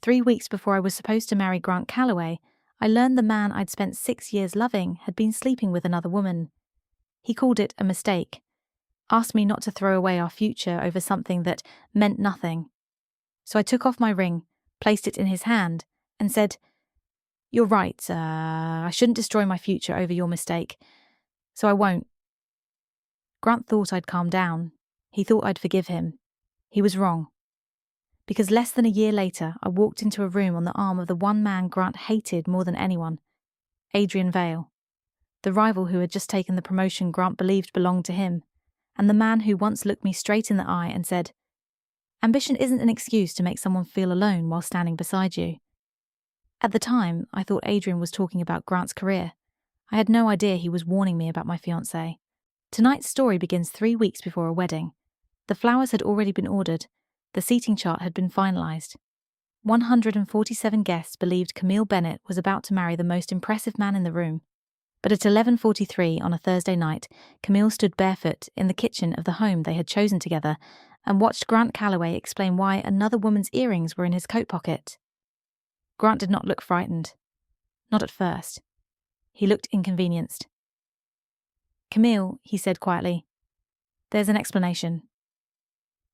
3 weeks before I was supposed to marry Grant Calloway, I learned the man I'd spent 6 years loving had been sleeping with another woman. He called it a mistake, asked me not to throw away our future over something that meant nothing. So I took off my ring, placed it in his hand, and said, "You're right, I shouldn't destroy my future over your mistake, so I won't." Grant thought I'd calm down. He thought I'd forgive him. He was wrong. Because less than a year later, I walked into a room on the arm of the one man Grant hated more than anyone, Adrian Vale, the rival who had just taken the promotion Grant believed belonged to him, and the man who once looked me straight in the eye and said, "Ambition isn't an excuse to make someone feel alone while standing beside you." At the time, I thought Adrian was talking about Grant's career. I had no idea he was warning me about my fiancé. Tonight's story begins 3 weeks before a wedding. The flowers had already been ordered. The seating chart had been finalised. 147 guests believed Camille Bennett was about to marry the most impressive man in the room. But at 11:43 on a Thursday night, Camille stood barefoot in the kitchen of the home they had chosen together and watched Grant Calloway explain why another woman's earrings were in his coat pocket. Grant did not look frightened. Not at first. He looked inconvenienced. "Camille," he said quietly, "there's an explanation."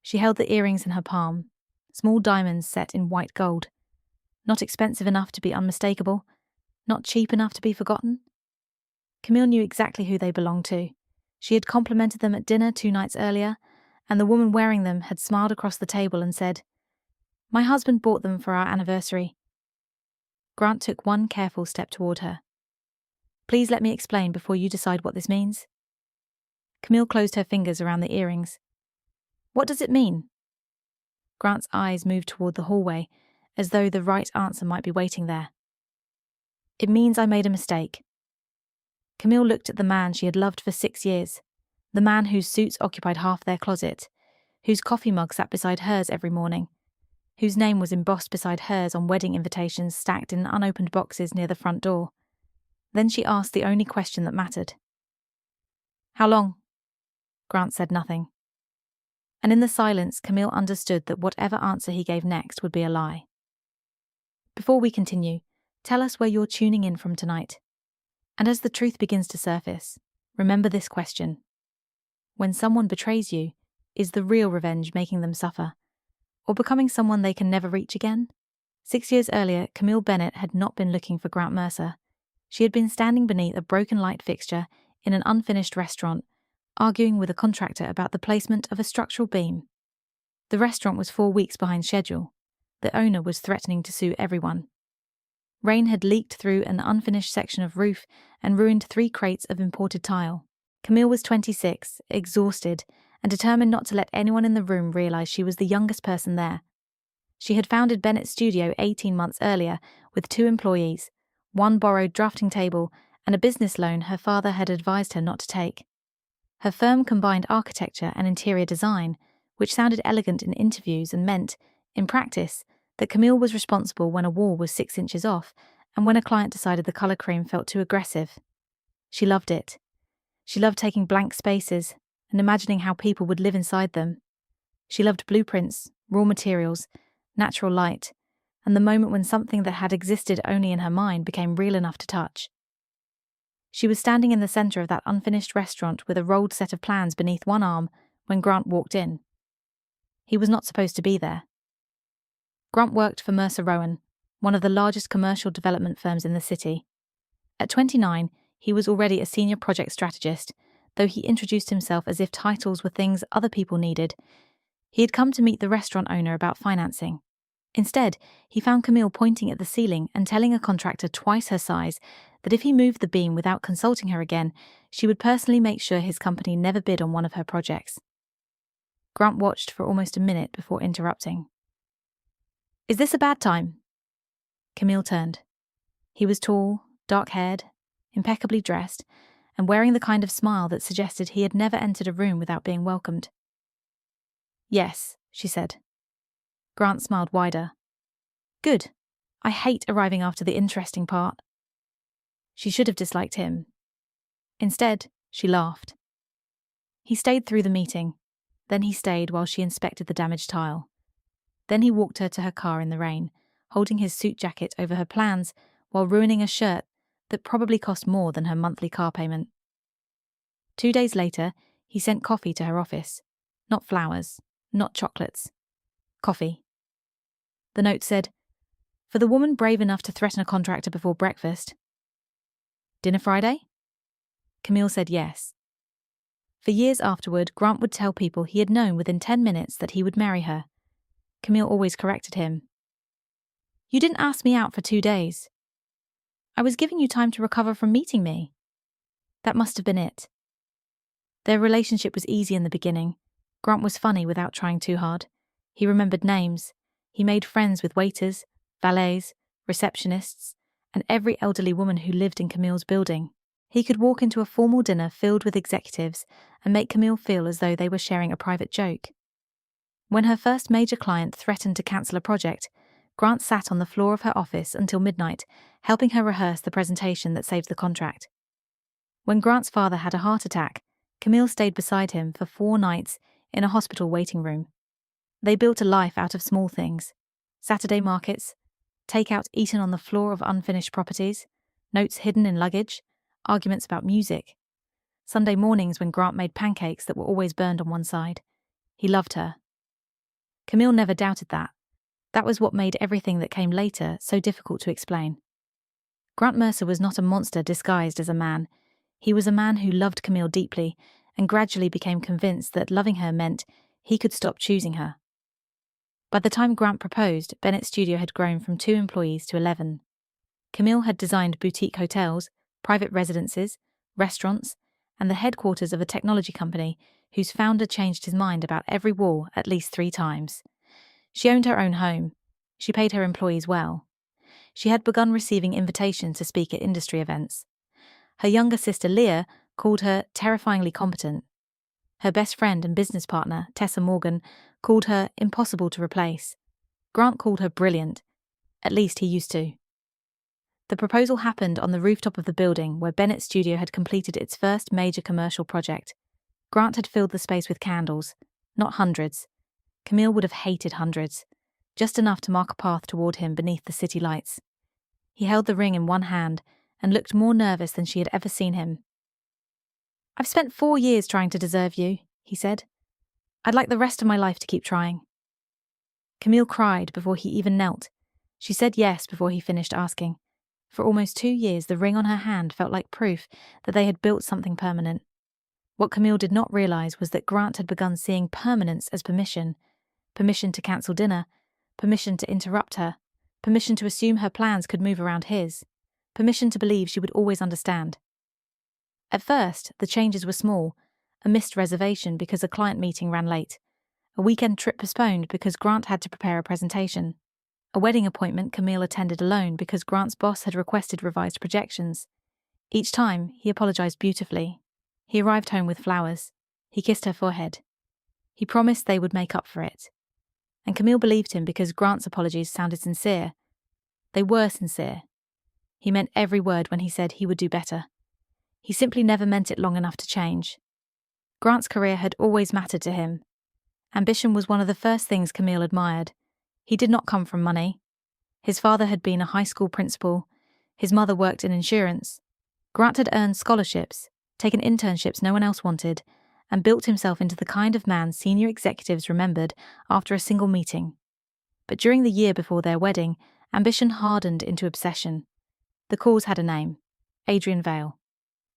She held the earrings in her palm, small diamonds set in white gold. Not expensive enough to be unmistakable, not cheap enough to be forgotten. Camille knew exactly who they belonged to. She had complimented them at dinner 2 nights earlier, and the woman wearing them had smiled across the table and said, "My husband bought them for our anniversary." Grant took one careful step toward her. "Please let me explain before you decide what this means." Camille closed her fingers around the earrings. "What does it mean?" Grant's eyes moved toward the hallway, as though the right answer might be waiting there. "It means I made a mistake." Camille looked at the man she had loved for 6 years, the man whose suits occupied half their closet, whose coffee mug sat beside hers every morning, whose name was embossed beside hers on wedding invitations stacked in unopened boxes near the front door. Then she asked the only question that mattered. "How long?" Grant said nothing. And in the silence, Camille understood that whatever answer he gave next would be a lie. "Before we continue, tell us where you're tuning in from tonight. And as the truth begins to surface, remember this question. When someone betrays you, is the real revenge making them suffer, or becoming someone they can never reach again?" 6 years earlier, Camille Bennett had not been looking for Grant Mercer. She had been standing beneath a broken light fixture in an unfinished restaurant, arguing with a contractor about the placement of a structural beam. The restaurant was 4 weeks behind schedule. The owner was threatening to sue everyone. Rain had leaked through an unfinished section of roof and ruined 3 crates of imported tile. Camille was 26, exhausted, and determined not to let anyone in the room realize she was the youngest person there. She had founded Bennett's studio 18 months earlier with 2 employees, 1 borrowed drafting table, and a business loan her father had advised her not to take. Her firm combined architecture and interior design, which sounded elegant in interviews and meant, in practice, that Camille was responsible when a wall was 6 inches off and when a client decided the colour cream felt too aggressive. She loved it. She loved taking blank spaces and imagining how people would live inside them. She loved blueprints, raw materials, natural light, and the moment when something that had existed only in her mind became real enough to touch. She was standing in the centre of that unfinished restaurant with a rolled set of plans beneath one arm when Grant walked in. He was not supposed to be there. Grant worked for Mercer Rowan, one of the largest commercial development firms in the city. At 29, he was already a senior project strategist, though he introduced himself as if titles were things other people needed. He had come to meet the restaurant owner about financing. Instead, he found Camille pointing at the ceiling and telling a contractor twice her size that if he moved the beam without consulting her again, she would personally make sure his company never bid on one of her projects. Grant watched for almost a minute before interrupting. "Is this a bad time?" Camille turned. He was tall, dark-haired, impeccably dressed, and wearing the kind of smile that suggested he had never entered a room without being welcomed. "Yes," she said. Grant smiled wider. "Good. I hate arriving after the interesting part." She should have disliked him. Instead, she laughed. He stayed through the meeting. Then he stayed while she inspected the damaged tile. Then he walked her to her car in the rain, holding his suit jacket over her plans while ruining a shirt that probably cost more than her monthly car payment. 2 days later, he sent coffee to her office. Not flowers, not chocolates. Coffee. The note said, "For the woman brave enough to threaten a contractor before breakfast." Dinner Friday? Camille said yes. For years afterward, Grant would tell people he had known within 10 minutes that he would marry her. Camille always corrected him. "You didn't ask me out for 2 days. I was giving you time to recover from meeting me." That must have been it. Their relationship was easy in the beginning. Grant was funny without trying too hard. He remembered names. He made friends with waiters, valets, receptionists, and every elderly woman who lived in Camille's building. He could walk into a formal dinner filled with executives and make Camille feel as though they were sharing a private joke. When her first major client threatened to cancel a project, Grant sat on the floor of her office until midnight, helping her rehearse the presentation that saved the contract. When Grant's father had a heart attack, Camille stayed beside him for 4 nights in a hospital waiting room. They built a life out of small things. Saturday markets, takeout eaten on the floor of unfinished properties, notes hidden in luggage, arguments about music. Sunday mornings when Grant made pancakes that were always burned on one side. He loved her. Camille never doubted that. That was what made everything that came later so difficult to explain. Grant Mercer was not a monster disguised as a man. He was a man who loved Camille deeply and gradually became convinced that loving her meant he could stop choosing her. By the time Grant proposed, Bennett's studio had grown from 2 employees to 11. Camille had designed boutique hotels, private residences, restaurants, and the headquarters of a technology company whose founder changed his mind about every wall at least 3 times. She owned her own home. She paid her employees well. She had begun receiving invitations to speak at industry events. Her younger sister Leah called her terrifyingly competent. Her best friend and business partner, Tessa Morgan, called her impossible to replace. Grant called her brilliant. At least he used to. The proposal happened on the rooftop of the building where Bennett's studio had completed its first major commercial project. Grant had filled the space with candles, not hundreds. Camille would have hated hundreds, just enough to mark a path toward him beneath the city lights. He held the ring in one hand and looked more nervous than she had ever seen him. "I've spent 4 years trying to deserve you," he said. "I'd like the rest of my life to keep trying." Camille cried before he even knelt. She said yes before he finished asking. For almost 2 years, the ring on her hand felt like proof that they had built something permanent. What Camille did not realize was that Grant had begun seeing permanence as permission. Permission to cancel dinner, permission to interrupt her, permission to assume her plans could move around his, permission to believe she would always understand. At first, the changes were small: a missed reservation because a client meeting ran late, a weekend trip postponed because Grant had to prepare a presentation, a wedding appointment Camille attended alone because Grant's boss had requested revised projections. Each time, he apologized beautifully. He arrived home with flowers. He kissed her forehead. He promised they would make up for it. And Camille believed him because Grant's apologies sounded sincere. They were sincere. He meant every word when he said he would do better. He simply never meant it long enough to change. Grant's career had always mattered to him. Ambition was one of the first things Camille admired. He did not come from money. His father had been a high school principal. His mother worked in insurance. Grant had earned scholarships, taken internships no one else wanted, and built himself into the kind of man senior executives remembered after a single meeting. But during the year before their wedding, ambition hardened into obsession. The cause had a name: Adrian Vale.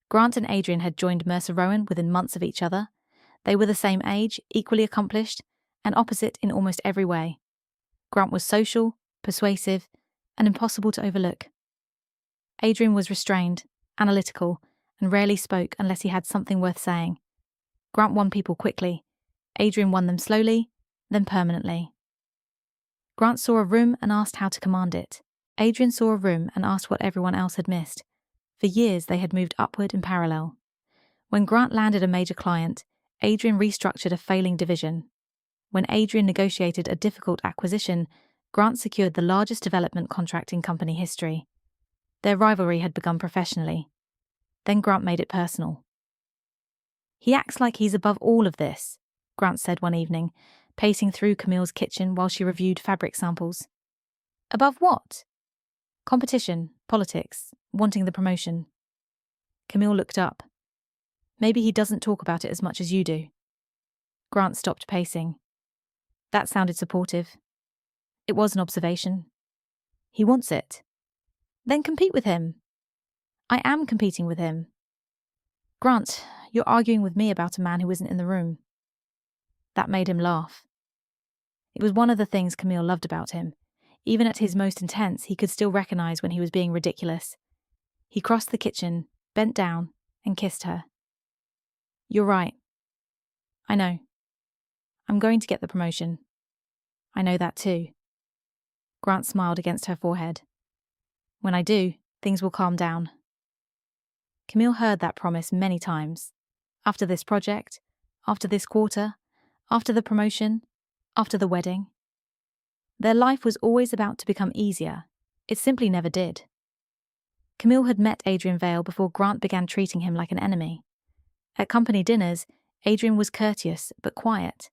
Grant and Adrian had joined Mercer Rowan within months of each other. They were the same age, equally accomplished, and opposite in almost every way. Grant was social, persuasive, and impossible to overlook. Adrian was restrained, analytical, and rarely spoke unless he had something worth saying. Grant won people quickly. Adrian won them slowly, then permanently. Grant saw a room and asked how to command it. Adrian saw a room and asked what everyone else had missed. For years they had moved upward in parallel. When Grant landed a major client, Adrian restructured a failing division. When Adrian negotiated a difficult acquisition, Grant secured the largest development contract in company history. Their rivalry had begun professionally. Then Grant made it personal. "He acts like he's above all of this," Grant said one evening, pacing through Camille's kitchen while she reviewed fabric samples. Above what? Competition, politics, wanting the promotion. Camille looked up. Maybe he doesn't talk about it as much as you do. Grant stopped pacing. That sounded supportive. It was an observation. He wants it. Then compete with him. I am competing with him. Grant, you're arguing with me about a man who isn't in the room. That made him laugh. It was one of the things Camille loved about him. Even at his most intense, he could still recognize when he was being ridiculous. He crossed the kitchen, bent down, and kissed her. You're right. I know. I'm going to get the promotion. I know that too. Grant smiled against her forehead. When I do, things will calm down. Camille heard that promise many times. After this project, after this quarter, after the promotion, after the wedding. Their life was always about to become easier. It simply never did. Camille had met Adrian Vale before Grant began treating him like an enemy. At company dinners, Adrian was courteous but quiet.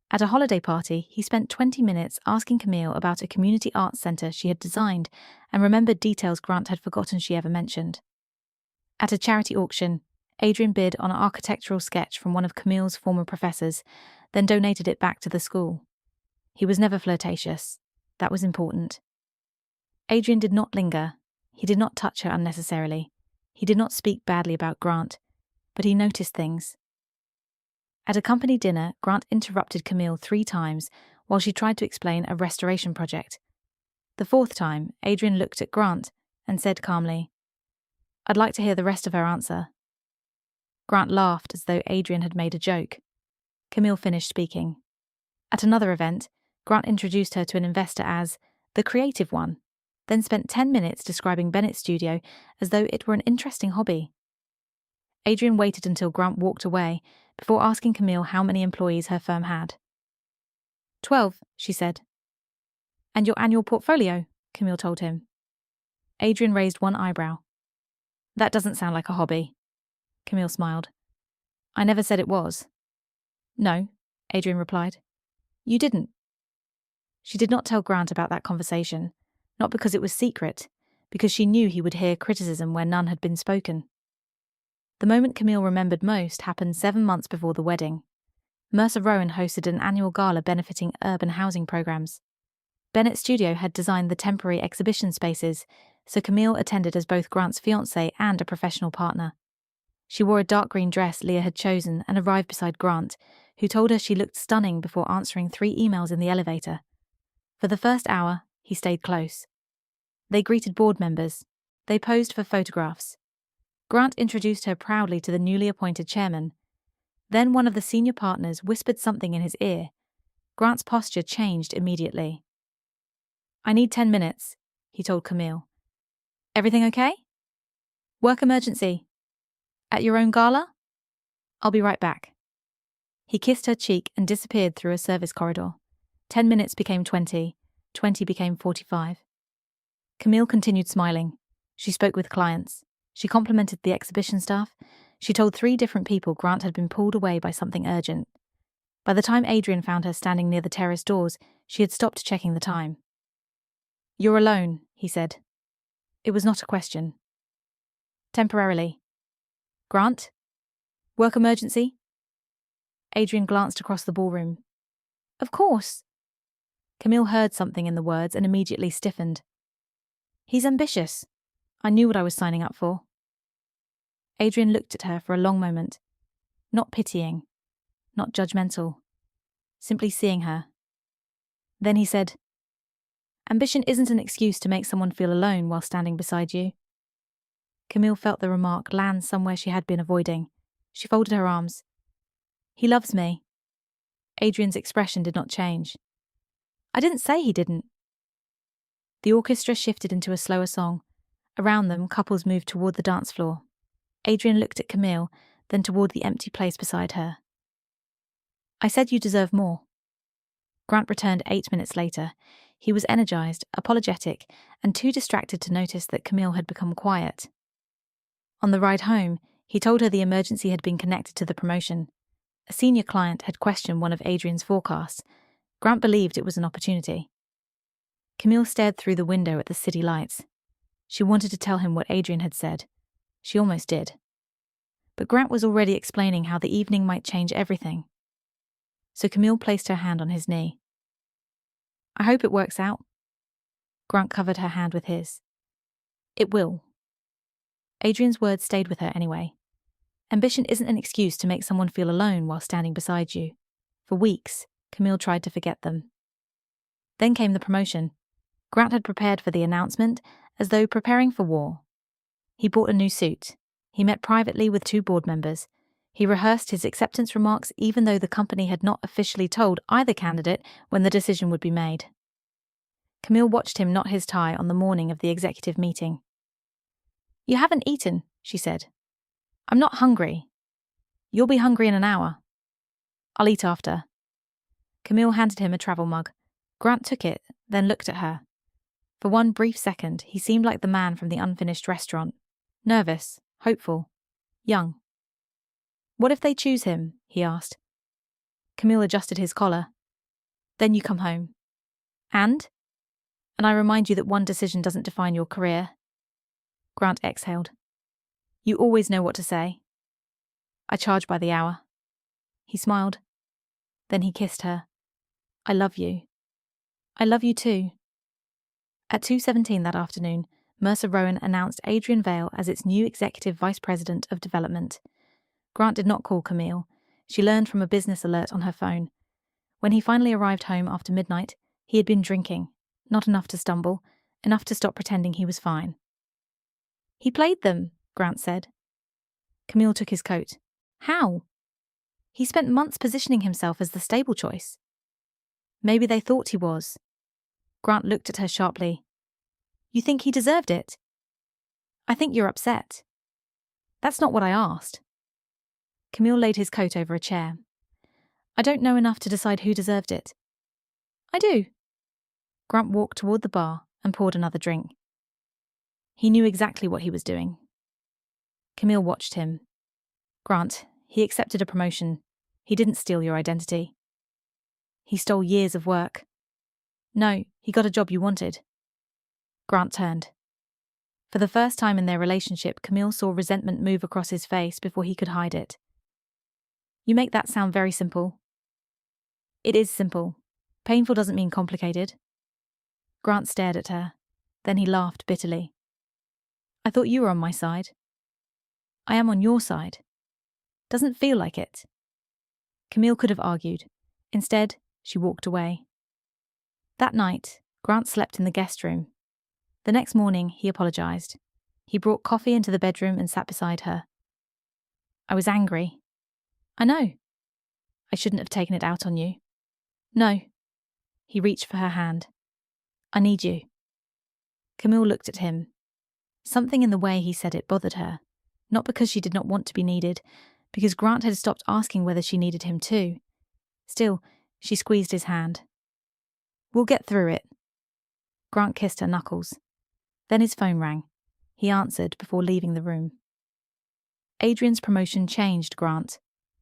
At a holiday party, he spent 20 minutes asking Camille about a community arts centre she had designed and remembered details Grant had forgotten she ever mentioned. At a charity auction, Adrian bid on an architectural sketch from one of Camille's former professors, then donated it back to the school. He was never flirtatious. That was important. Adrian did not linger. He did not touch her unnecessarily. He did not speak badly about Grant, but he noticed things. At a company dinner, Grant interrupted Camille 3 times while she tried to explain a restoration project. The 4th time, Adrian looked at Grant and said calmly, I'd like to hear the rest of her answer. Grant laughed as though Adrian had made a joke. Camille finished speaking. At another event, Grant introduced her to an investor as the creative one, then spent 10 minutes describing Bennett's studio as though it were an interesting hobby. Adrian waited until Grant walked away before asking Camille how many employees her firm had. 12, she said. And your annual portfolio, Camille told him. Adrian raised one eyebrow. That doesn't sound like a hobby. Camille smiled. I never said it was. No, Adrian replied. You didn't. She did not tell Grant about that conversation, not because it was secret, because she knew he would hear criticism where none had been spoken. The moment Camille remembered most happened 7 months before the wedding. Mercer Rowan hosted an annual gala benefiting urban housing programs. Bennett's studio had designed the temporary exhibition spaces, so Camille attended as both Grant's fiancée and a professional partner. She wore a dark green dress Leah had chosen and arrived beside Grant, who told her she looked stunning before answering 3 emails in the elevator. For the first hour, he stayed close. They greeted board members. They posed for photographs. Grant introduced her proudly to the newly appointed chairman. Then one of the senior partners whispered something in his ear. Grant's posture changed immediately. I need 10 minutes, he told Camille. Everything okay? Work emergency. At your own gala? I'll be right back. He kissed her cheek and disappeared through a service corridor. 10 minutes became 20. 20 became 45. Camille continued smiling. She spoke with clients. She complimented the exhibition staff. She told 3 different people Grant had been pulled away by something urgent. By the time Adrian found her standing near the terrace doors, she had stopped checking the time. You're alone, he said. It was not a question. Temporarily. Grant? Work emergency? Adrian glanced across the ballroom. Of course. Camille heard something in the words and immediately stiffened. He's ambitious. I knew what I was signing up for. Adrian looked at her for a long moment, not pitying, not judgmental, simply seeing her. Then he said, Ambition isn't an excuse to make someone feel alone while standing beside you. Camille felt the remark land somewhere she had been avoiding. She folded her arms. He loves me. Adrian's expression did not change. I didn't say he didn't. The orchestra shifted into a slower song. Around them, couples moved toward the dance floor. Adrian looked at Camille, then toward the empty place beside her. I said you deserve more. Grant returned 8 minutes later. He was energized, apologetic, and too distracted to notice that Camille had become quiet. On the ride home, he told her the emergency had been connected to the promotion. A senior client had questioned one of Adrian's forecasts. Grant believed it was an opportunity. Camille stared through the window at the city lights. She wanted to tell him what Adrian had said. She almost did. But Grant was already explaining how the evening might change everything. So Camille placed her hand on his knee. I hope it works out. Grant covered her hand with his. It will. Adrian's words stayed with her anyway. Ambition isn't an excuse to make someone feel alone while standing beside you. For weeks, Camille tried to forget them. Then came the promotion. Grant had prepared for the announcement as though preparing for war. He bought a new suit. He met privately with 2 board members. He rehearsed his acceptance remarks even though the company had not officially told either candidate when the decision would be made. Camille watched him knot his tie on the morning of the executive meeting. You haven't eaten, she said. I'm not hungry. You'll be hungry in an hour. I'll eat after. Camille handed him a travel mug. Grant took it, then looked at her. For one brief second, he seemed like the man from the unfinished restaurant. Nervous, hopeful, young. What if they choose him? He asked. Camille adjusted his collar. Then you come home. And I remind you that one decision doesn't define your career. Grant exhaled. You always know what to say. I charge by the hour. He smiled. Then he kissed her. I love you. I love you too. At 2:17 that afternoon, Mercer Rowan announced Adrian Vale as its new Executive Vice President of Development. Grant did not call Camille. She learned from a business alert on her phone. When he finally arrived home after midnight, he had been drinking. Not enough to stumble, enough to stop pretending he was fine. He played them, Grant said. Camille took his coat. How? He spent months positioning himself as the stable choice. Maybe they thought he was. Grant looked at her sharply. You think he deserved it? I think you're upset. That's not what I asked. Camille laid his coat over a chair. I don't know enough to decide who deserved it. I do. Grant walked toward the bar and poured another drink. He knew exactly what he was doing. Camille watched him. Grant, he accepted a promotion. He didn't steal your identity. He stole years of work. No, he got a job you wanted. Grant turned. For the first time in their relationship, Camille saw resentment move across his face before he could hide it. You make that sound very simple. It is simple. Painful doesn't mean complicated. Grant stared at her. Then he laughed bitterly. I thought you were on my side. I am on your side. Doesn't feel like it. Camille could have argued. Instead, she walked away. That night, Grant slept in the guest room. The next morning, he apologized. He brought coffee into the bedroom and sat beside her. I was angry. I know. I shouldn't have taken it out on you. No. He reached for her hand. I need you. Camille looked at him. Something in the way he said it bothered her, not because she did not want to be needed, because Grant had stopped asking whether she needed him too. Still, she squeezed his hand. We'll get through it. Grant kissed her knuckles. Then his phone rang. He answered before leaving the room. Adrian's promotion changed Grant.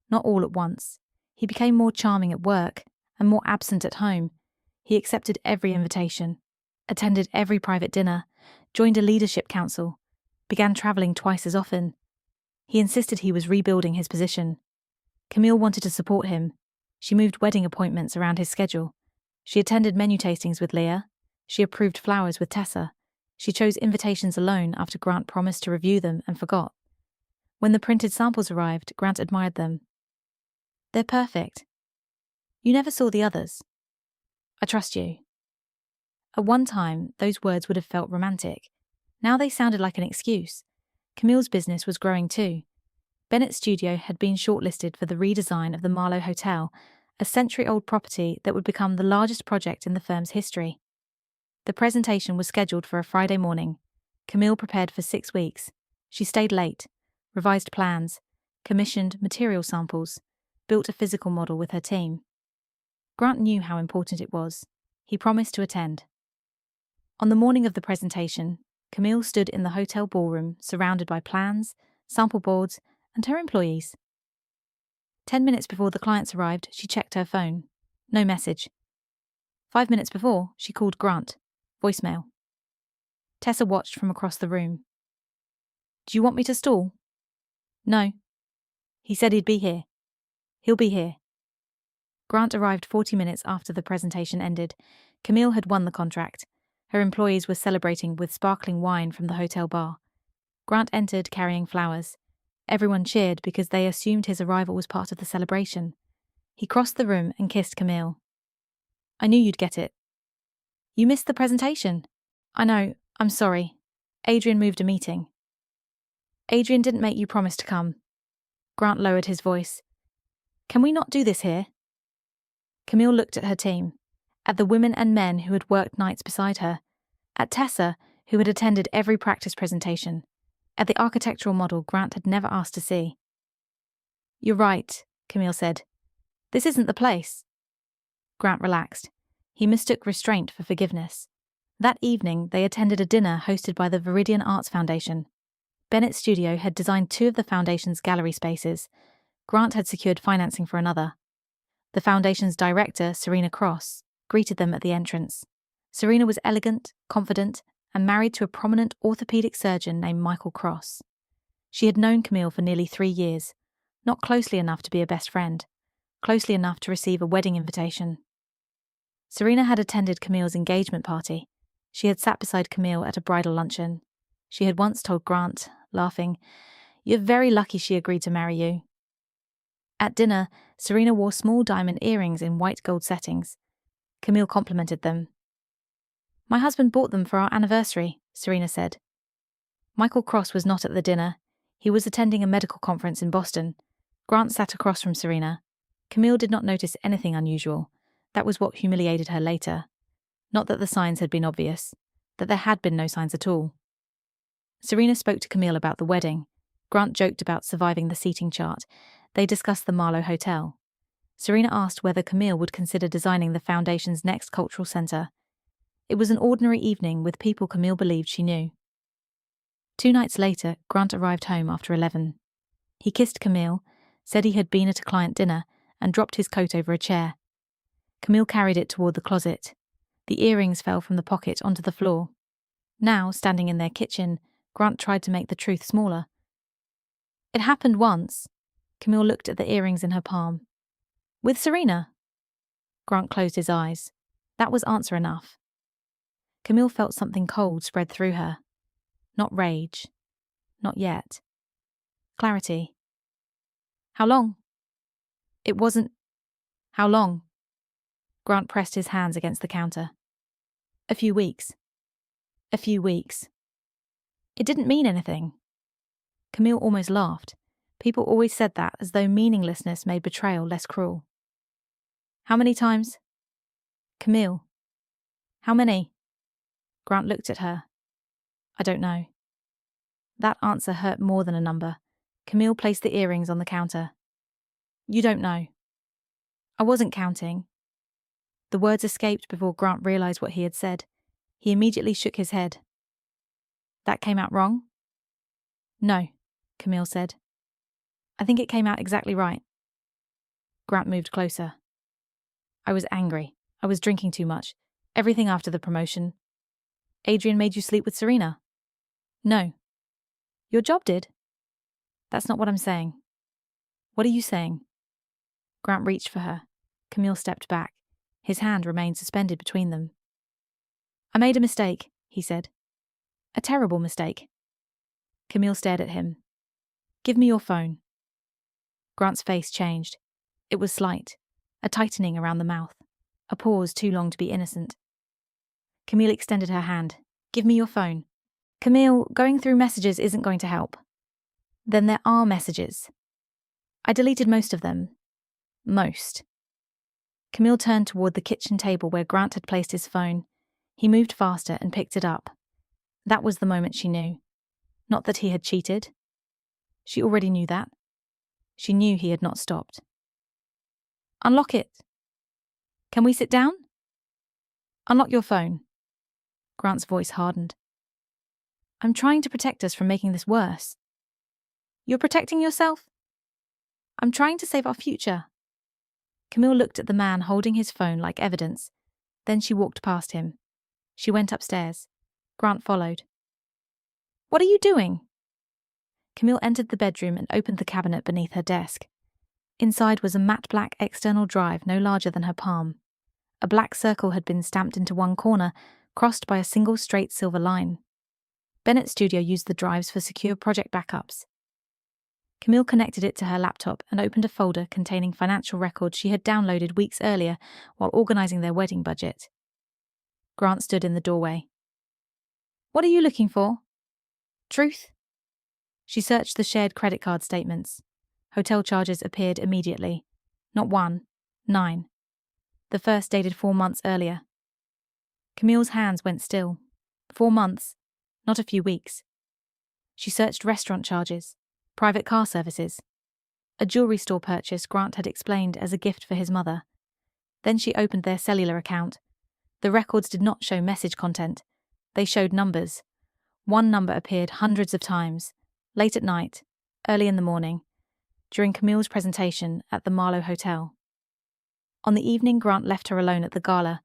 Not all at once. He became more charming at work and more absent at home. He accepted every invitation, attended every private dinner, joined a leadership council, began travelling twice as often. He insisted he was rebuilding his position. Camille wanted to support him. She moved wedding appointments around his schedule. She attended menu tastings with Leah. She approved flowers with Tessa. She chose invitations alone after Grant promised to review them and forgot. When the printed samples arrived, Grant admired them. They're perfect. You never saw the others. I trust you. At one time, those words would have felt romantic. Now they sounded like an excuse. Camille's business was growing too. Bennett's studio had been shortlisted for the redesign of the Marlowe Hotel, a century-old property that would become the largest project in the firm's history. The presentation was scheduled for a Friday morning. Camille prepared for 6 weeks. She stayed late, revised plans, commissioned material samples, built a physical model with her team. Grant knew how important it was. He promised to attend. On the morning of the presentation, Camille stood in the hotel ballroom surrounded by plans, sample boards, and her employees. 10 minutes before the clients arrived, she checked her phone. No message. 5 minutes before, she called Grant. Voicemail. Tessa watched from across the room. Do you want me to stall? No. He said he'd be here. He'll be here. Grant arrived 40 minutes after the presentation ended. Camille had won the contract. Her employees were celebrating with sparkling wine from the hotel bar. Grant entered carrying flowers. Everyone cheered because they assumed his arrival was part of the celebration. He crossed the room and kissed Camille. I knew you'd get it. You missed the presentation. I know, I'm sorry. Adrian moved a meeting. Adrian didn't make you promise to come. Grant lowered his voice. Can we not do this here? Camille looked at her team, at the women and men who had worked nights beside her, at Tessa, who had attended every practice presentation, at the architectural model Grant had never asked to see. You're right, Camille said. This isn't the place. Grant relaxed. He mistook restraint for forgiveness. That evening, they attended a dinner hosted by the Viridian Arts Foundation. Bennett's studio had designed 2 of the foundation's gallery spaces. Grant had secured financing for another. The foundation's director, Serena Cross, greeted them at the entrance. Serena was elegant, confident, and married to a prominent orthopedic surgeon named Michael Cross. She had known Camille for nearly 3 years, not closely enough to be a best friend, closely enough to receive a wedding invitation. Serena had attended Camille's engagement party. She had sat beside Camille at a bridal luncheon. She had once told Grant, laughing, "You're very lucky she agreed to marry you." At dinner, Serena wore small diamond earrings in white gold settings. Camille complimented them. My husband bought them for our anniversary, Serena said. Michael Cross was not at the dinner. He was attending a medical conference in Boston. Grant sat across from Serena. Camille did not notice anything unusual. That was what humiliated her later. Not that the signs had been obvious, that there had been no signs at all. Serena spoke to Camille about the wedding. Grant joked about surviving the seating chart. They discussed the Marlowe Hotel. Serena asked whether Camille would consider designing the foundation's next cultural centre. It was an ordinary evening with people Camille believed she knew. 2 nights later, Grant arrived home after 11. He kissed Camille, said he had been at a client dinner, and dropped his coat over a chair. Camille carried it toward the closet. The earrings fell from the pocket onto the floor. Now, standing in their kitchen, Grant tried to make the truth smaller. It happened once. Camille looked at the earrings in her palm. With Serena? Grant closed his eyes. That was answer enough. Camille felt something cold spread through her. Not rage. Not yet. Clarity. How long? It wasn't. How long? Grant pressed his hands against the counter. A few weeks. A few weeks. It didn't mean anything. Camille almost laughed. People always said that as though meaninglessness made betrayal less cruel. How many times? Camille. How many? Grant looked at her. I don't know. That answer hurt more than a number. Camille placed the earrings on the counter. You don't know. I wasn't counting. The words escaped before Grant realized what he had said. He immediately shook his head. That came out wrong? No, Camille said. I think it came out exactly right. Grant moved closer. I was angry. I was drinking too much. Everything after the promotion. Adrian made you sleep with Serena? No. Your job did? That's not what I'm saying. What are you saying? Grant reached for her. Camille stepped back. His hand remained suspended between them. I made a mistake, he said. A terrible mistake. Camille stared at him. Give me your phone. Grant's face changed. It was slight, a tightening around the mouth, a pause too long to be innocent. Camille extended her hand. Give me your phone. Camille, going through messages isn't going to help. Then there are messages. I deleted most of them. Most. Camille turned toward the kitchen table where Grant had placed his phone. He moved faster and picked it up. That was the moment she knew. Not that he had cheated. She already knew that. She knew he had not stopped. Unlock it. Can we sit down? Unlock your phone. Grant's voice hardened. I'm trying to protect us from making this worse. You're protecting yourself? I'm trying to save our future. Camille looked at the man holding his phone like evidence. Then she walked past him. She went upstairs. Grant followed. "What are you doing?" Camille entered the bedroom and opened the cabinet beneath her desk. Inside was a matte black external drive no larger than her palm. A black circle had been stamped into one corner, crossed by a single straight silver line. Bennett's studio used the drives for secure project backups. Camille connected it to her laptop and opened a folder containing financial records she had downloaded weeks earlier while organizing their wedding budget. Grant stood in the doorway. "What are you looking for?" "Truth?" She searched the shared credit card statements. Hotel charges appeared immediately. Not 1, 9. The first dated 4 months earlier. Camille's hands went still. 4 months, not a few weeks. She searched restaurant charges, private car services, a jewelry store purchase Grant had explained as a gift for his mother. Then she opened their cellular account. The records did not show message content. They showed numbers. One number appeared hundreds of times, late at night, early in the morning, during Camille's presentation at the Marlowe Hotel. On the evening Grant left her alone at the gala,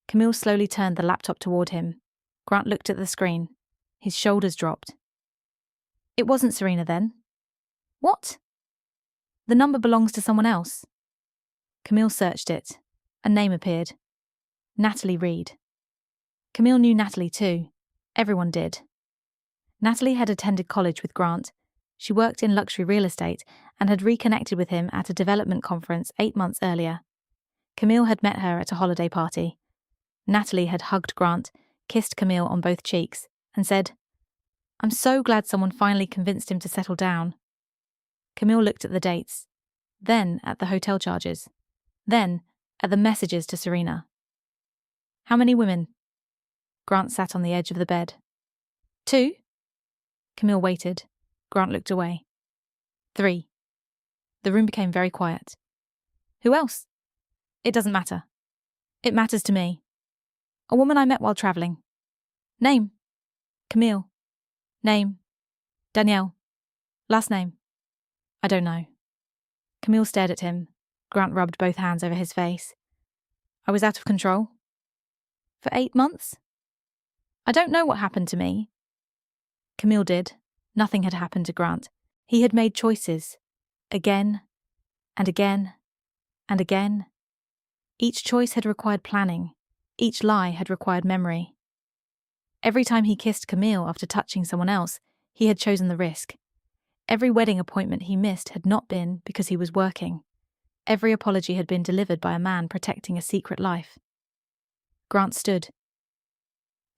Camille slowly turned the laptop toward him. Grant looked at the screen. His shoulders dropped. "It wasn't Serena then." "What?" "The number belongs to someone else." Camille searched it. A name appeared. Natalie Reed. Camille knew Natalie too. Everyone did. Natalie had attended college with Grant. She worked in luxury real estate and had reconnected with him at a development conference 8 months earlier. Camille had met her at a holiday party. Natalie had hugged Grant, kissed Camille on both cheeks, and said, "I'm so glad someone finally convinced him to settle down." Camille looked at the dates, then at the hotel charges, then at the messages to Serena. "How many women?" Grant sat on the edge of the bed. 2? Camille waited. Grant looked away. 3. The room became very quiet. "Who else?" "It doesn't matter." "It matters to me." "A woman I met while travelling." "Name?" "Camille." "Name?" "Danielle." "Last name?" "I don't know." Camille stared at him. Grant rubbed both hands over his face. "I was out of control." "For 8 months?" "I don't know what happened to me." Camille did. Nothing had happened to Grant. He had made choices. Again, and again, and again. Each choice had required planning. Each lie had required memory. Every time he kissed Camille after touching someone else, he had chosen the risk. Every wedding appointment he missed had not been because he was working. Every apology had been delivered by a man protecting a secret life. Grant stood.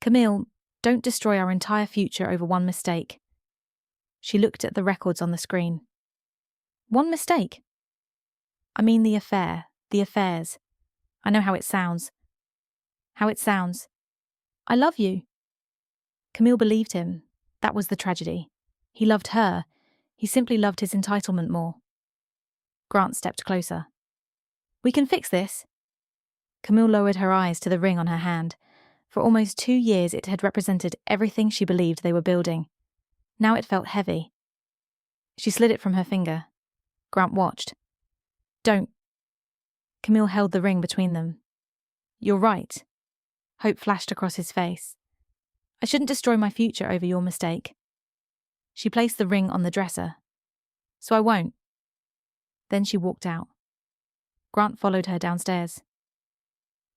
"Camille, don't destroy our entire future over one mistake." She looked at the records on the screen. "One mistake?" "I mean the affair, the affairs. I know how it sounds." "How it sounds?" "I love you." Camille believed him. That was the tragedy. He loved her. He simply loved his entitlement more. Grant stepped closer. "We can fix this." Camille lowered her eyes to the ring on her hand. For almost 2 years it had represented everything she believed they were building. Now it felt heavy. She slid it from her finger. Grant watched. "Don't." Camille held the ring between them. "You're right." Hope flashed across his face. "I shouldn't destroy my future over your mistake." She placed the ring on the dresser. "So I won't." Then she walked out. Grant followed her downstairs.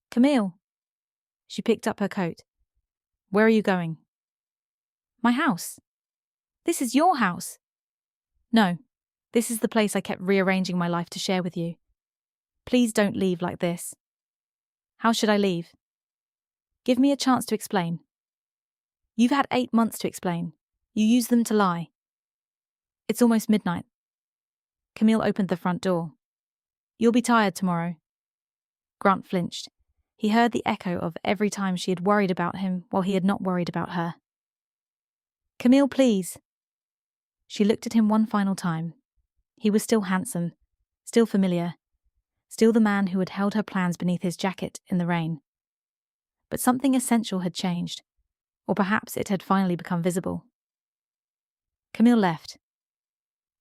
"Camille." She picked up her coat. "Where are you going?" "My house." "This is your house." "No, this is the place I kept rearranging my life to share with you. Please don't leave like this." "How should I leave?" "Give me a chance to explain." "You've had 8 months to explain. You used them to lie." "It's almost midnight." Camille opened the front door. "You'll be tired tomorrow." Grant flinched. He heard the echo of every time she had worried about him while he had not worried about her. "Camille, please." She looked at him one final time. He was still handsome, still familiar, still the man who had held her plans beneath his jacket in the rain. But something essential had changed, or perhaps it had finally become visible. Camille left.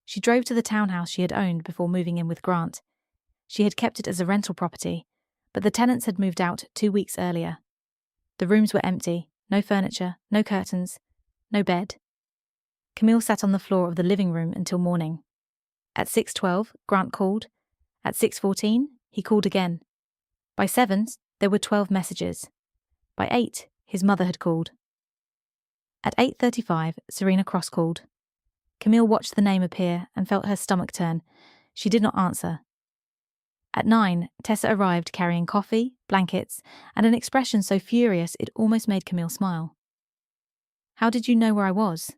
She drove to the townhouse she had owned before moving in with Grant. She had kept it as a rental property, but the tenants had moved out 2 weeks earlier. The rooms were empty, no furniture, no curtains, no bed. Camille sat on the floor of the living room until morning. At 6:12, Grant called. At 6:14, he called again. By 7, there were 12 messages. By 8, his mother had called. At 8:35, Serena Cross called. Camille watched the name appear and felt her stomach turn. She did not answer. At 9, Tessa arrived carrying coffee, blankets, and an expression so furious it almost made Camille smile. "How did you know where I was?"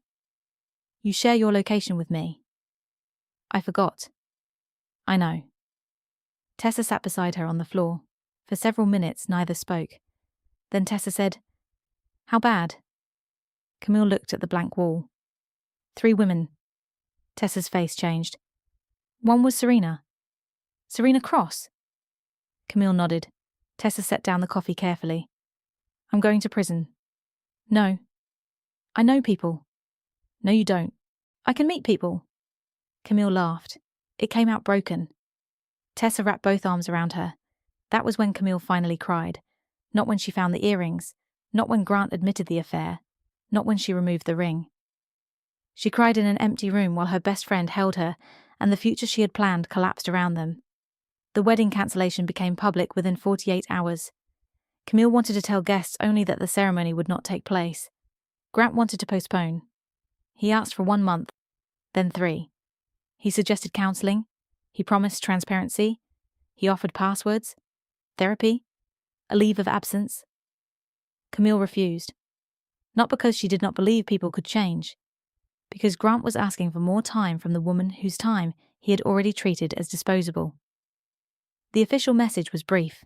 "You share your location with me." "I forgot." "I know." Tessa sat beside her on the floor. For several minutes, neither spoke. Then Tessa said, "How bad?" Camille looked at the blank wall. 3 women. Tessa's face changed. One was Serena. Serena Cross? Camille nodded. Tessa set down the coffee carefully. "I'm going to prison." "No." "I know people." "No, you don't." "I can meet people." Camille laughed. It came out broken. Tessa wrapped both arms around her. That was when Camille finally cried. Not when she found the earrings. Not when Grant admitted the affair. Not when she removed the ring. She cried in an empty room while her best friend held her, and the future she had planned collapsed around them. The wedding cancellation became public within 48 hours. Camille wanted to tell guests only that the ceremony would not take place. Grant wanted to postpone. He asked for 1 month, then 3. He suggested counselling. He promised transparency. He offered passwords, therapy, a leave of absence. Camille refused. Not because she did not believe people could change, because Grant was asking for more time from the woman whose time he had already treated as disposable. The official message was brief.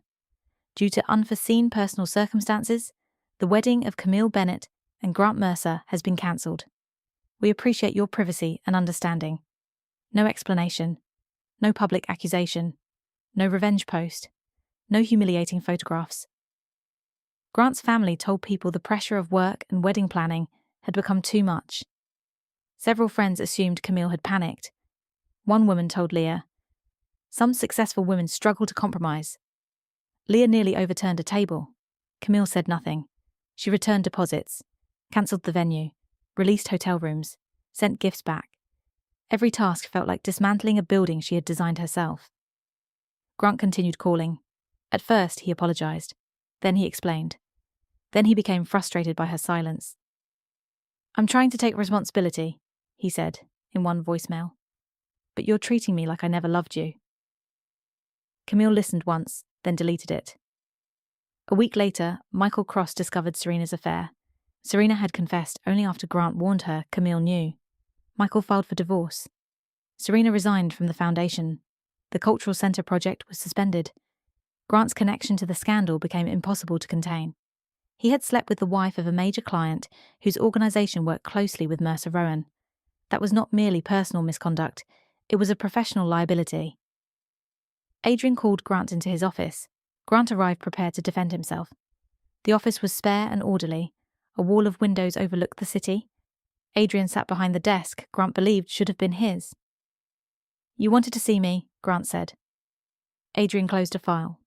Due to unforeseen personal circumstances, the wedding of Camille Bennett and Grant Mercer has been cancelled. We appreciate your privacy and understanding. No explanation. No public accusation. No revenge post. No humiliating photographs. Grant's family told people the pressure of work and wedding planning had become too much. Several friends assumed Camille had panicked. One woman told Leah, "Some successful women struggle to compromise." Leah nearly overturned a table. Camille said nothing. She returned deposits, cancelled the venue, released hotel rooms, sent gifts back. Every task felt like dismantling a building she had designed herself. Grant continued calling. At first, he apologised. Then he explained. Then he became frustrated by her silence. "I'm trying to take responsibility," he said, in one voicemail. "But you're treating me like I never loved you." Camille listened once, then deleted it. A week later, Michael Cross discovered Serena's affair. Serena had confessed only after Grant warned her Camille knew. Michael filed for divorce. Serena resigned from the foundation. The Cultural Centre project was suspended. Grant's connection to the scandal became impossible to contain. He had slept with the wife of a major client whose organisation worked closely with Mercer Rowan. That was not merely personal misconduct, it was a professional liability. Adrian called Grant into his office. Grant arrived prepared to defend himself. The office was spare and orderly. A wall of windows overlooked the city. Adrian sat behind the desk Grant believed should have been his. "You wanted to see me," Grant said. Adrian closed a file.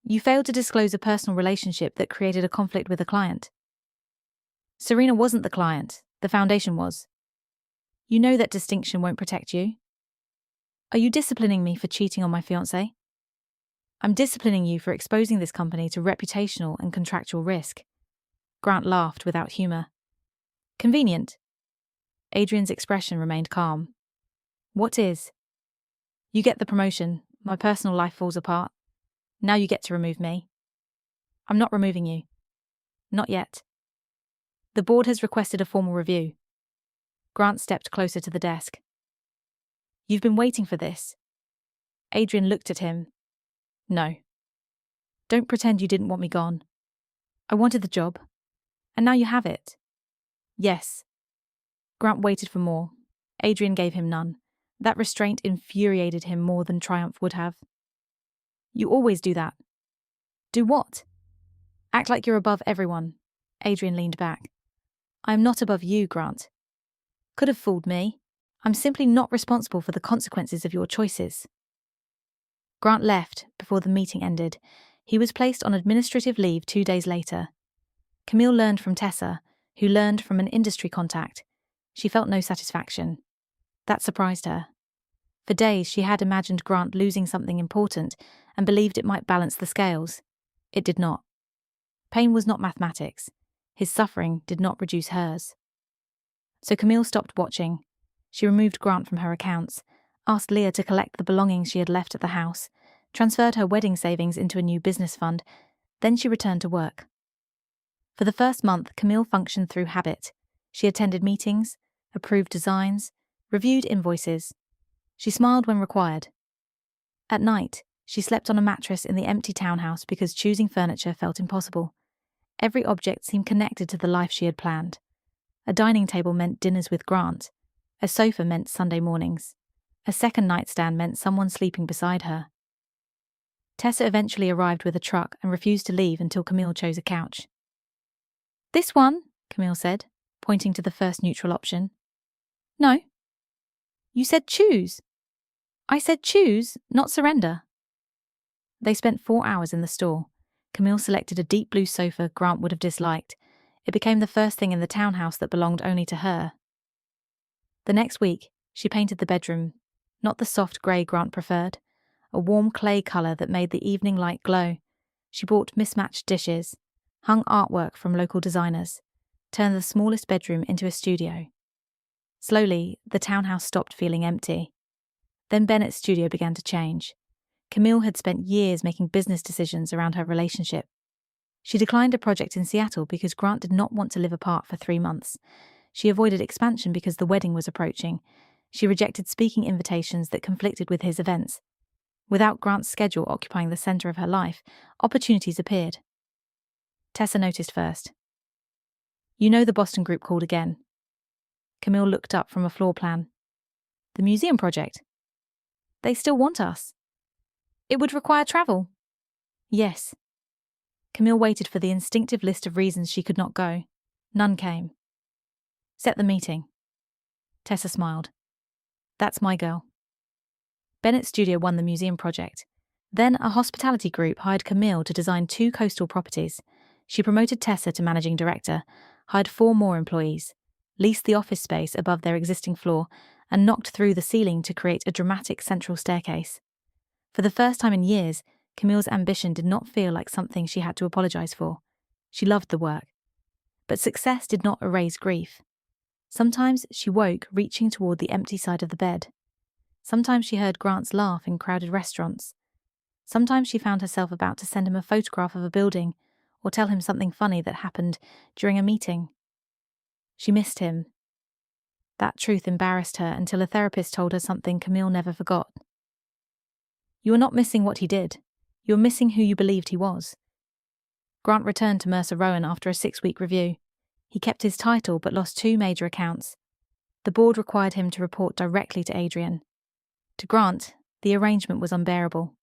"You failed to disclose a personal relationship that created a conflict with a client." "Serena wasn't the client, the foundation was." "You know that distinction won't protect you." "Are you disciplining me for cheating on my fiancé?" "I'm disciplining you for exposing this company to reputational and contractual risk." Grant laughed without humour. "Convenient." Adrian's expression remained calm. "What is?" "You get the promotion, my personal life falls apart. Now you get to remove me." "I'm not removing you." "Not yet." "The board has requested a formal review." Grant stepped closer to the desk. "You've been waiting for this." Adrian looked at him. "No." "Don't pretend you didn't want me gone." "I wanted the job. And now you have it." "Yes." Grant waited for more. Adrian gave him none. That restraint infuriated him more than triumph would have. "You always do that." "Do what?" "Act like you're above everyone." Adrian leaned back. "I am not above you, Grant." "Could have fooled me. I'm simply not responsible for the consequences of your choices." Grant left before the meeting ended. He was placed on administrative leave 2 days later. Camille learned from Tessa, who learned from an industry contact. She felt no satisfaction. That surprised her. For days, she had imagined Grant losing something important and believed it might balance the scales. It did not. Pain was not mathematics. His suffering did not reduce hers. So Camille stopped watching. She removed Grant from her accounts, asked Leah to collect the belongings she had left at the house, transferred her wedding savings into a new business fund. Then she returned to work. For the first month, Camille functioned through habit. She attended meetings, approved designs, reviewed invoices. She smiled when required. At night, she slept on a mattress in the empty townhouse because choosing furniture felt impossible. Every object seemed connected to the life she had planned. A dining table meant dinners with Grant. A sofa meant Sunday mornings. A second nightstand meant someone sleeping beside her. Tessa eventually arrived with a truck and refused to leave until Camille chose a couch. "This one," Camille said, pointing to the first neutral option. "No." "You said choose." "I said choose, not surrender." They spent 4 hours in the store. Camille selected a deep blue sofa Grant would have disliked. It became the first thing in the townhouse that belonged only to her. The next week, she painted the bedroom, not the soft grey Grant preferred, a warm clay colour that made the evening light glow. She bought mismatched dishes, hung artwork from local designers, turned the smallest bedroom into a studio. Slowly, the townhouse stopped feeling empty. Then Bennett's studio began to change. Camille had spent years making business decisions around her relationship. She declined a project in Seattle because Grant did not want to live apart for 3 months. She avoided expansion because the wedding was approaching. She rejected speaking invitations that conflicted with his events. Without Grant's schedule occupying the center of her life, opportunities appeared. Tessa noticed first. "You know the Boston group called again." Camille looked up from a floor plan. "The museum project?" "They still want us." "It would require travel." "Yes." Camille waited for the instinctive list of reasons she could not go. None came. "Set the meeting." Tessa smiled. "That's my girl." Bennett's studio won the museum project. Then a hospitality group hired Camille to design 2 coastal properties. She promoted Tessa to managing director, hired 4 more employees, leased the office space above their existing floor, and knocked through the ceiling to create a dramatic central staircase. For the first time in years, Camille's ambition did not feel like something she had to apologize for. She loved the work. But success did not erase grief. Sometimes she woke reaching toward the empty side of the bed. Sometimes she heard Grant's laugh in crowded restaurants. Sometimes she found herself about to send him a photograph of a building or tell him something funny that happened during a meeting. She missed him. That truth embarrassed her until a therapist told her something Camille never forgot. "You are not missing what he did. You are missing who you believed he was." Grant returned to Mercer Rowan after a 6-week review. He kept his title but lost 2 major accounts. The board required him to report directly to Adrian. To Grant, the arrangement was unbearable.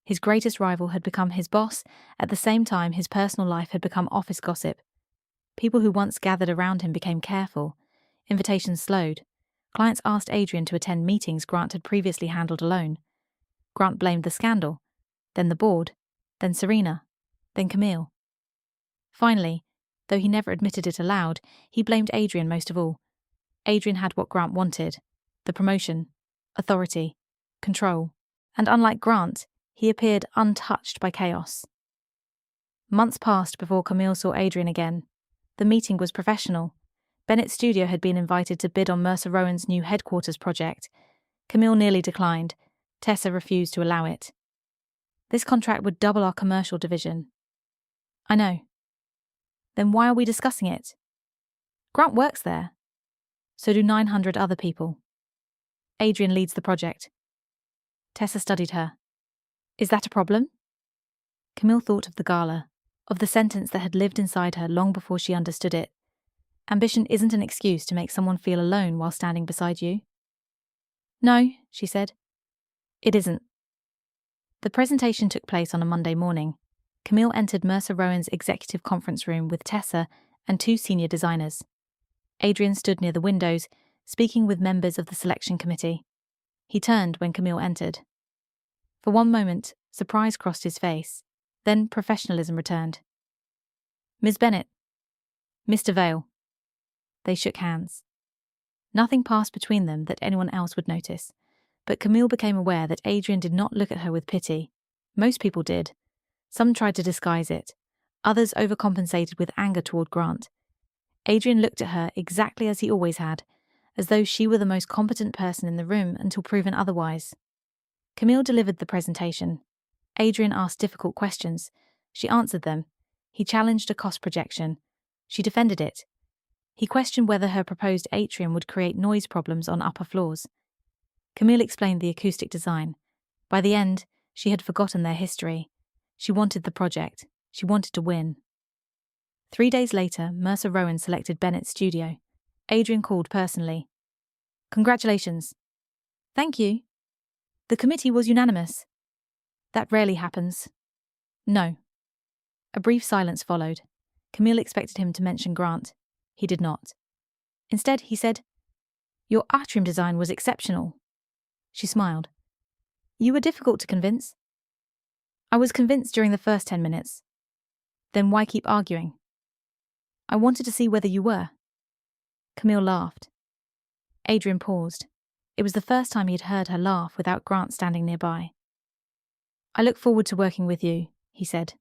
His greatest rival had become his boss. At the same time, his personal life had become office gossip. People who once gathered around him became careful. Invitations slowed. Clients asked Adrian to attend meetings Grant had previously handled alone. Grant blamed the scandal, then the board, then Serena, then Camille. Finally, though he never admitted it aloud, he blamed Adrian most of all. Adrian had what Grant wanted: the promotion, authority, control, and unlike Grant, he appeared untouched by chaos. Months passed before Camille saw Adrian again. The meeting was professional. Bennett's studio had been invited to bid on Mercer Rowan's new headquarters project. Camille nearly declined. Tessa refused to allow it. "This contract would double our commercial division." "I know." "Then why are we discussing it?" "Grant works there." "So do 900 other people." "Adrian leads the project." Tessa studied her. "Is that a problem?" Camille thought of the gala, of the sentence that had lived inside her long before she understood it. Ambition isn't an excuse to make someone feel alone while standing beside you. "No," she said. "It isn't." The presentation took place on a Monday morning. Camille entered Mercer Rowan's executive conference room with Tessa and 2 senior designers. Adrian stood near the windows, speaking with members of the selection committee. He turned when Camille entered. For one moment, surprise crossed his face. Then professionalism returned. "Miss Bennet." "Mr. Vale." They shook hands. Nothing passed between them that anyone else would notice, but Camille became aware that Adrian did not look at her with pity. Most people did. Some tried to disguise it. Others overcompensated with anger toward Grant. Adrian looked at her exactly as he always had, as though she were the most competent person in the room until proven otherwise. Camille delivered the presentation. Adrian asked difficult questions. She answered them. He challenged a cost projection. She defended it. He questioned whether her proposed atrium would create noise problems on upper floors. Camille explained the acoustic design. By the end, she had forgotten their history. She wanted the project. She wanted to win. 3 days later, Mercer Rowan selected Bennett's studio. Adrian called personally. "Congratulations." "Thank you." "The committee was unanimous." "That rarely happens." "No." A brief silence followed. Camille expected him to mention Grant. He did not. Instead, he said, "Your atrium design was exceptional." She smiled. "You were difficult to convince." "I was convinced during the first 10 minutes. Then why keep arguing?" "I wanted to see whether you were." Camille laughed. Adrian paused. It was the first time he had heard her laugh without Grant standing nearby. "I look forward to working with you," he said.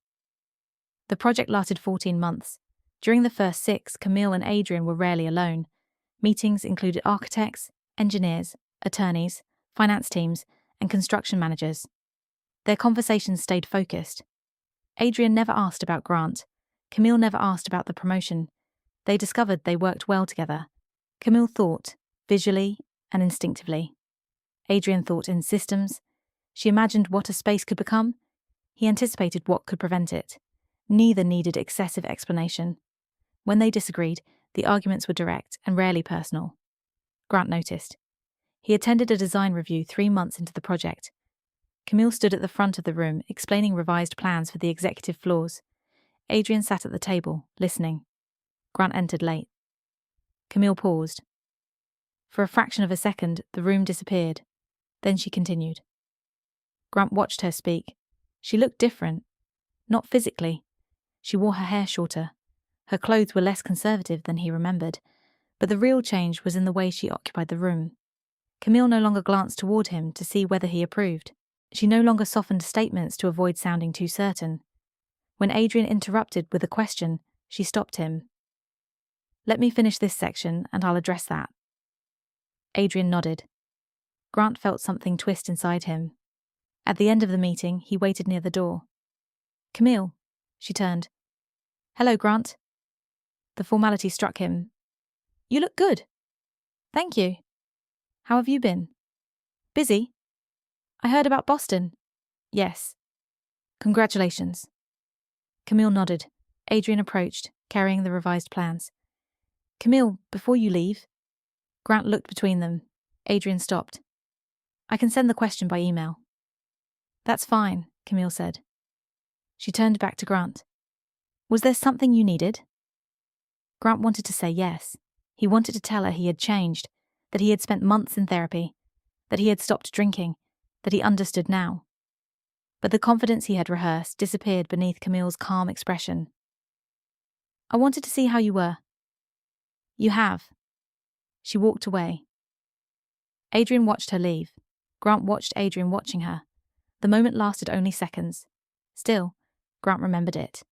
The project lasted 14 months. During the first 6, Camille and Adrian were rarely alone. Meetings included architects, engineers, attorneys, finance teams, and construction managers. Their conversations stayed focused. Adrian never asked about Grant. Camille never asked about the promotion. They discovered they worked well together. Camille thought, visually and instinctively. Adrian thought in systems. She imagined what a space could become. He anticipated what could prevent it. Neither needed excessive explanation. When they disagreed, the arguments were direct and rarely personal. Grant noticed. He attended a design review 3 months into the project. Camille stood at the front of the room, explaining revised plans for the executive floors. Adrian sat at the table, listening. Grant entered late. Camille paused. For a fraction of a second, the room disappeared. Then she continued. Grant watched her speak. She looked different. Not physically. She wore her hair shorter. Her clothes were less conservative than he remembered, but the real change was in the way she occupied the room. Camille no longer glanced toward him to see whether he approved. She no longer softened statements to avoid sounding too certain. When Adrian interrupted with a question, she stopped him. "Let me finish this section and I'll address that." Adrian nodded. Grant felt something twist inside him. At the end of the meeting, he waited near the door. "Camille," she turned. "Hello, Grant." The formality struck him. "You look good." "Thank you. How have you been?" "Busy." "I heard about Boston." "Yes." "Congratulations." Camille nodded. Adrian approached, carrying the revised plans. "Camille, before you leave..." Grant looked between them. Adrian stopped. "I can send the question by email." "That's fine," Camille said. She turned back to Grant. "Was there something you needed?" Grant wanted to say yes. He wanted to tell her he had changed, that he had spent months in therapy, that he had stopped drinking, that he understood now. But the confidence he had rehearsed disappeared beneath Camille's calm expression. "I wanted to see how you were." "You have." She walked away. Adrian watched her leave. Grant watched Adrian watching her. The moment lasted only seconds. Still, Grant remembered it.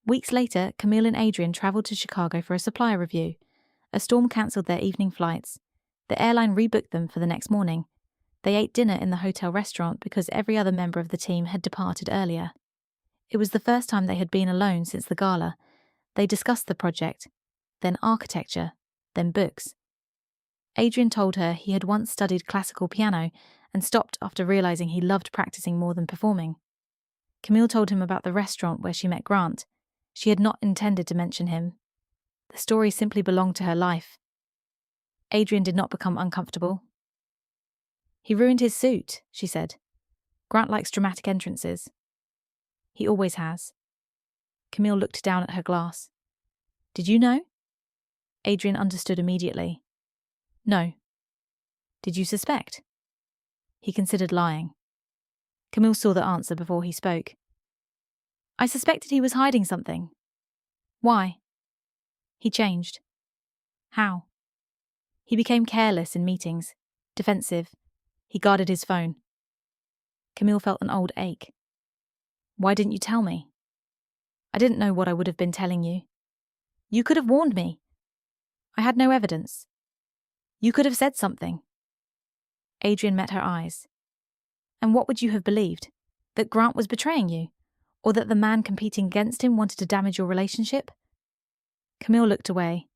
Weeks later, Camille and Adrian travelled to Chicago for a supplier review. A storm cancelled their evening flights. The airline rebooked them for the next morning. They ate dinner in the hotel restaurant because every other member of the team had departed earlier. It was the first time they had been alone since the gala. They discussed the project, then architecture, then books. Adrian told her he had once studied classical piano and stopped after realising he loved practising more than performing. Camille told him about the restaurant where she met Grant. She had not intended to mention him. The story simply belonged to her life. Adrian did not become uncomfortable. "He ruined his suit," she said. "Grant likes dramatic entrances." "He always has." Camille looked down at her glass. "Did you know?" Adrian understood immediately. "No." "Did you suspect?" He considered lying. Camille saw the answer before he spoke. I suspected he was hiding something. Why? He changed. How? He became careless in meetings, defensive. He guarded his phone. Camille felt an old ache. Why didn't you tell me? I didn't know what I would have been telling you. You could have warned me. I had no evidence. You could have said something. Adrian met her eyes. And what would you have believed? That Grant was betraying you? Or that the man competing against him wanted to damage your relationship? Camille looked away.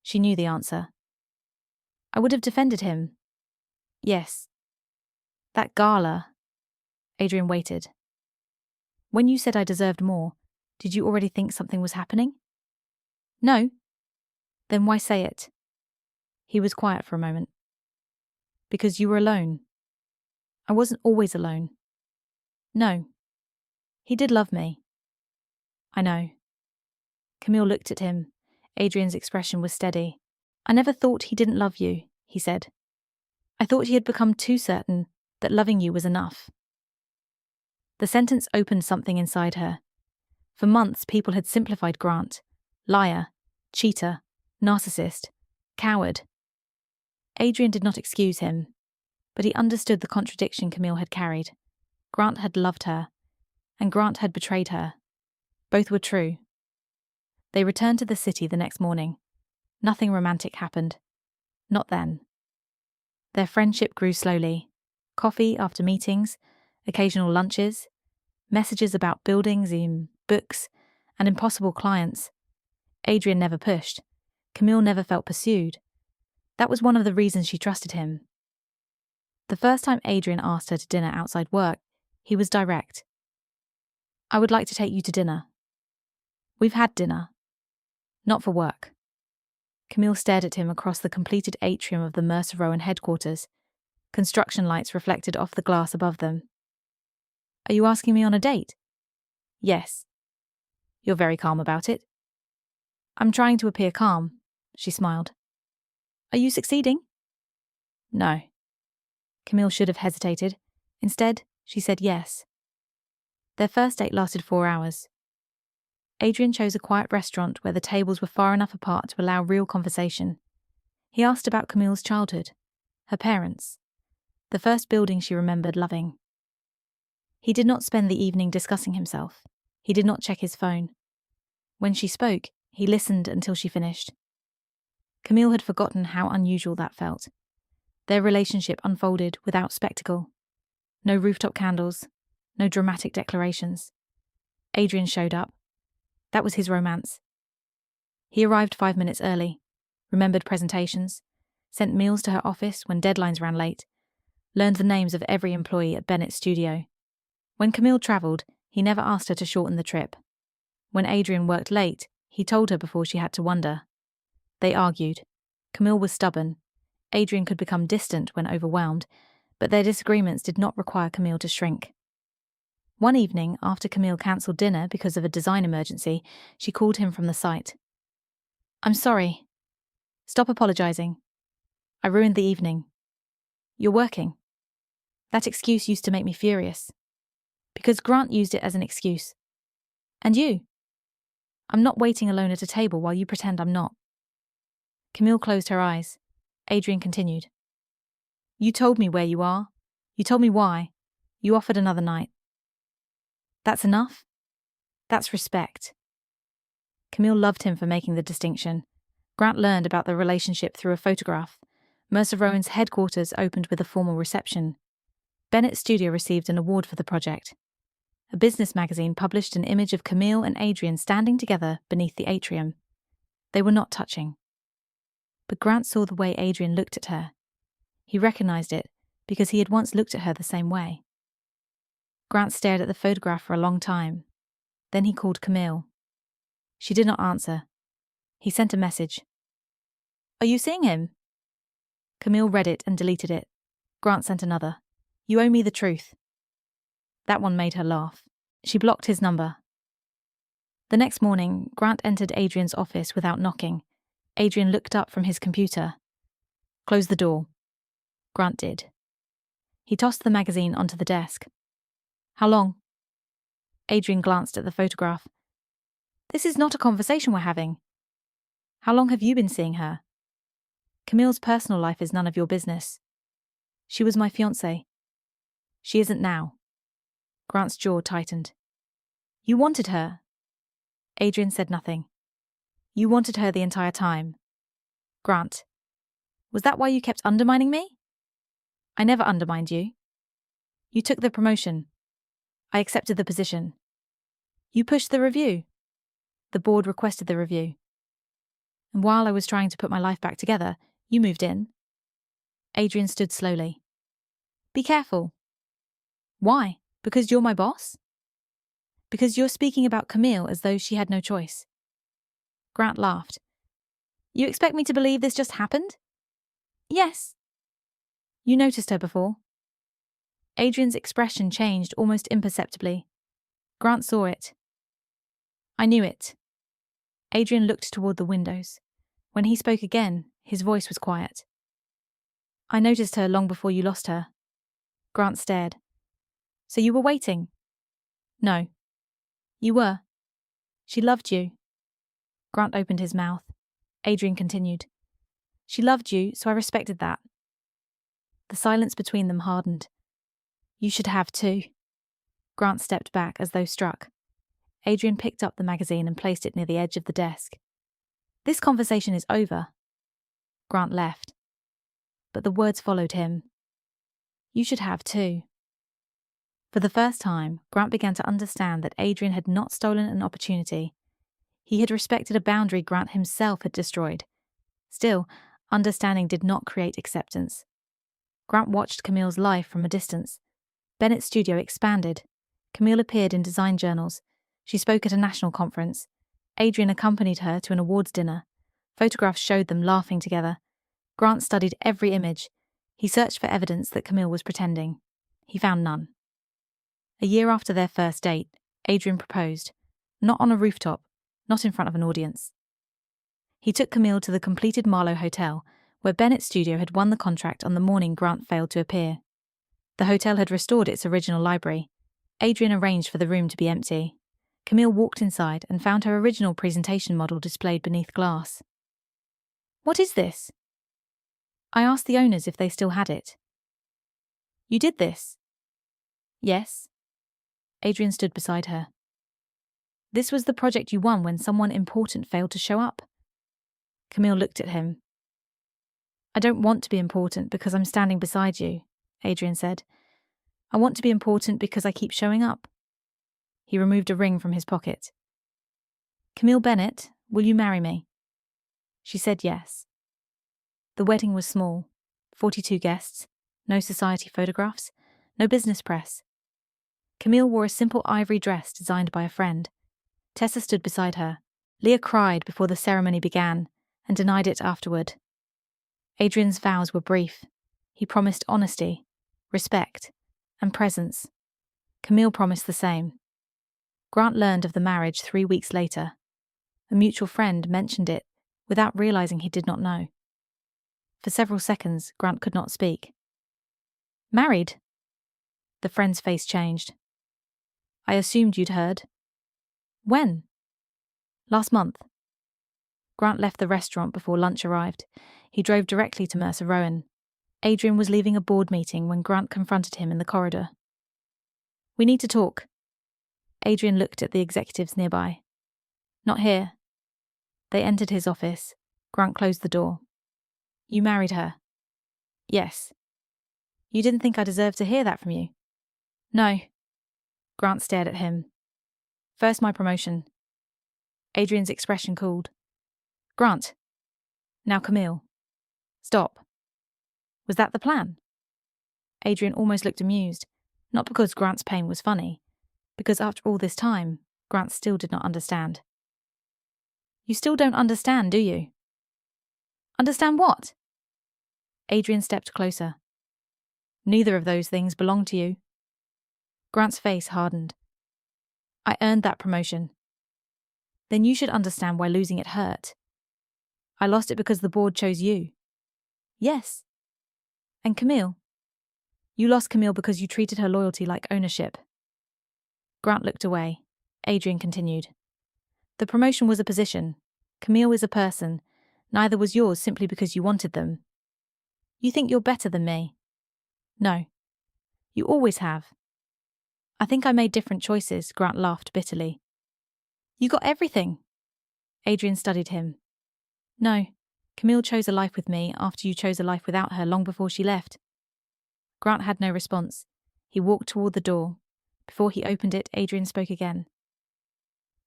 She knew the answer. I would have defended him. Yes. That gala. Adrian waited. When you said I deserved more, did you already think something was happening? No. Then why say it? He was quiet for a moment. Because you were alone. I wasn't always alone. No. He did love me. I know. Camille looked at him. Adrian's expression was steady. I never thought he didn't love you, he said. I thought he had become too certain that loving you was enough. The sentence opened something inside her. For months, people had simplified Grant. Liar, cheater, narcissist, coward. Adrian did not excuse him, but he understood the contradiction Camille had carried. Grant had loved her, and Grant had betrayed her. Both were true. They returned to the city the next morning. Nothing romantic happened. Not then. Their friendship grew slowly. Coffee after meetings, occasional lunches, messages about buildings, books, and impossible clients. Adrian never pushed. Camille never felt pursued. That was one of the reasons she trusted him. The first time Adrian asked her to dinner outside work, he was direct. I would like to take you to dinner. We've had dinner. Not for work. Camille stared at him across the completed atrium of the Mercer Rowan headquarters. Construction lights reflected off the glass above them. Are you asking me on a date? Yes. You're very calm about it. I'm trying to appear calm, she smiled. Are you succeeding? No. Camille should have hesitated. Instead, she said yes. Their first date lasted 4 hours. Adrian chose a quiet restaurant where the tables were far enough apart to allow real conversation. He asked about Camille's childhood, her parents, the first building she remembered loving. He did not spend the evening discussing himself. He did not check his phone. When she spoke, he listened until she finished. Camille had forgotten how unusual that felt. Their relationship unfolded without spectacle. No rooftop candles, no dramatic declarations. Adrian showed up. That was his romance. He arrived 5 minutes early, remembered presentations, sent meals to her office when deadlines ran late, learned the names of every employee at Bennett's studio. When Camille travelled, he never asked her to shorten the trip. When Adrian worked late, he told her before she had to wonder. They argued. Camille was stubborn. Adrian could become distant when overwhelmed, but their disagreements did not require Camille to shrink. One evening, after Camille cancelled dinner because of a design emergency, she called him from the site. I'm sorry. Stop apologising. I ruined the evening. You're working. That excuse used to make me furious. Because Grant used it as an excuse. And you. I'm not waiting alone at a table while you pretend I'm not. Camille closed her eyes. Adrian continued. You told me where you are. You told me why. You offered another night. That's enough? That's respect. Camille loved him for making the distinction. Grant learned about the relationship through a photograph. Mercer Rowan's headquarters opened with a formal reception. Bennett's studio received an award for the project. A business magazine published an image of Camille and Adrian standing together beneath the atrium. They were not touching. But Grant saw the way Adrian looked at her. He recognized it because he had once looked at her the same way. Grant stared at the photograph for a long time. Then he called Camille. She did not answer. He sent a message. Are you seeing him? Camille read it and deleted it. Grant sent another. You owe me the truth. That one made her laugh. She blocked his number. The next morning, Grant entered Adrian's office without knocking. Adrian looked up from his computer. Close the door. Grant did. He tossed the magazine onto the desk. How long? Adrian glanced at the photograph. This is not a conversation we're having. How long have you been seeing her? Camille's personal life is none of your business. She was my fiancée. She isn't now. Grant's jaw tightened. You wanted her. Adrian said nothing. You wanted her the entire time. Grant. Was that why you kept undermining me? I never undermined you. You took the promotion. I accepted the position. You pushed the review. The board requested the review. And while I was trying to put my life back together, you moved in. Adrian stood slowly. Be careful. Why? Because you're my boss? Because you're speaking about Camille as though she had no choice. Grant laughed. You expect me to believe this just happened? Yes. You noticed her before? Adrian's expression changed almost imperceptibly. Grant saw it. I knew it. Adrian looked toward the windows. When he spoke again, his voice was quiet. I noticed her long before you lost her. Grant stared. So you were waiting? No. You were. She loved you. Grant opened his mouth. Adrian continued. She loved you, so I respected that. The silence between them hardened. You should have too. Grant stepped back as though struck. Adrian picked up the magazine and placed it near the edge of the desk. This conversation is over. Grant left. But the words followed him. You should have too. For the first time, Grant began to understand that Adrian had not stolen an opportunity. He had respected a boundary Grant himself had destroyed. Still, understanding did not create acceptance. Grant watched Camille's life from a distance. Bennett's studio expanded. Camille appeared in design journals. She spoke at a national conference. Adrian accompanied her to an awards dinner. Photographs showed them laughing together. Grant studied every image. He searched for evidence that Camille was pretending. He found none. A year after their first date, Adrian proposed. Not on a rooftop, not in front of an audience. He took Camille to the completed Marlowe Hotel, where Bennett's studio had won the contract on the morning Grant failed to appear. The hotel had restored its original library. Adrian arranged for the room to be empty. Camille walked inside and found her original presentation model displayed beneath glass. What is this? I asked the owners if they still had it. You did this? Yes. Adrian stood beside her. This was the project you won when someone important failed to show up. Camille looked at him. I don't want to be important because I'm standing beside you, Adrian said. I want to be important because I keep showing up. He removed a ring from his pocket. Camille Bennett, will you marry me? She said yes. The wedding was small, 42 guests, no society photographs, no business press. Camille wore a simple ivory dress designed by a friend. Tessa stood beside her. Leah cried before the ceremony began and denied it afterward. Adrian's vows were brief. He promised honesty, respect, and presence. Camille promised the same. Grant learned of the marriage 3 weeks later. A mutual friend mentioned it without realizing he did not know. For several seconds, Grant could not speak. Married? The friend's face changed. I assumed you'd heard. When? Last month. Grant left the restaurant before lunch arrived. He drove directly to Mercer Rowan. Adrian was leaving a board meeting when Grant confronted him in the corridor. We need to talk. Adrian looked at the executives nearby. Not here. They entered his office. Grant closed the door. You married her? Yes. You didn't think I deserved to hear that from you? No. Grant stared at him. First my promotion. Adrian's expression cooled. Grant. Now Camille. Stop. Was that the plan? Adrian almost looked amused, not because Grant's pain was funny, because after all this time, Grant still did not understand. You still don't understand, do you? Understand what? Adrian stepped closer. Neither of those things belong to you. Grant's face hardened. I earned that promotion. Then you should understand why losing it hurt. I lost it because the board chose you. Yes. And Camille? You lost Camille because you treated her loyalty like ownership. Grant looked away. Adrian continued. The promotion was a position. Camille is a person. Neither was yours simply because you wanted them. You think you're better than me? No. You always have. I think I made different choices, Grant laughed bitterly. You got everything. Adrian studied him. No. Camille chose a life with me after you chose a life without her long before she left. Grant had no response. He walked toward the door. Before he opened it, Adrian spoke again.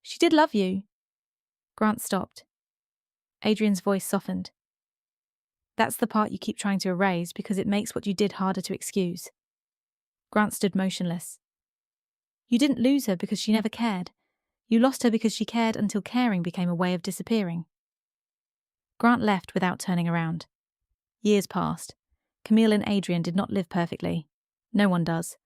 She did love you. Grant stopped. Adrian's voice softened. That's the part you keep trying to erase because it makes what you did harder to excuse. Grant stood motionless. You didn't lose her because she never cared. You lost her because she cared until caring became a way of disappearing. Grant left without turning around. Years passed. Camille and Adrian did not live perfectly. No one does.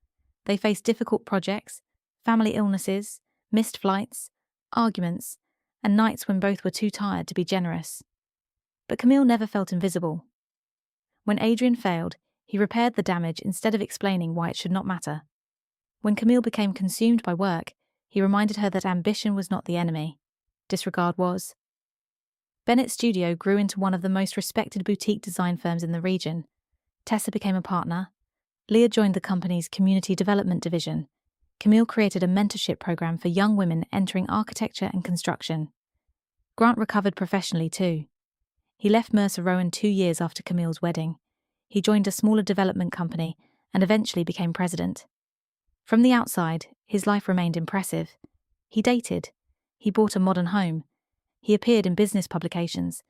They faced difficult projects, family illnesses, missed flights, arguments, and nights when both were too tired to be generous. But Camille never felt invisible. When Adrian failed, he repaired the damage instead of explaining why it should not matter. When Camille became consumed by work, he reminded her that ambition was not the enemy. Disregard was. Bennett's studio grew into one of the most respected boutique design firms in the region. Tessa became a partner. Leah joined the company's community development division. Camille created a mentorship program for young women entering architecture and construction. Grant recovered professionally too. He left Mercer Rowan 2 years after Camille's wedding. He joined a smaller development company and eventually became president. From the outside, his life remained impressive. He dated. He bought a modern home. He appeared in business publications.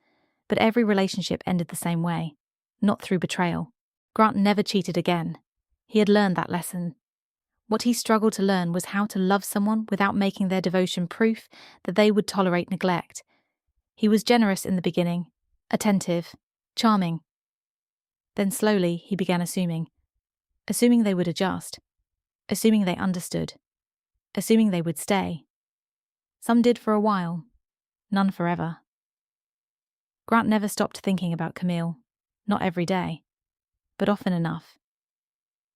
But every relationship ended the same way, not through betrayal. Grant never cheated again. He had learned that lesson. What he struggled to learn was how to love someone without making their devotion proof that they would tolerate neglect. He was generous in the beginning, attentive, charming. Then slowly he began assuming they would adjust, assuming they understood, assuming they would stay. Some did for a while, none forever. Grant never stopped thinking about Camille, not every day, but often enough.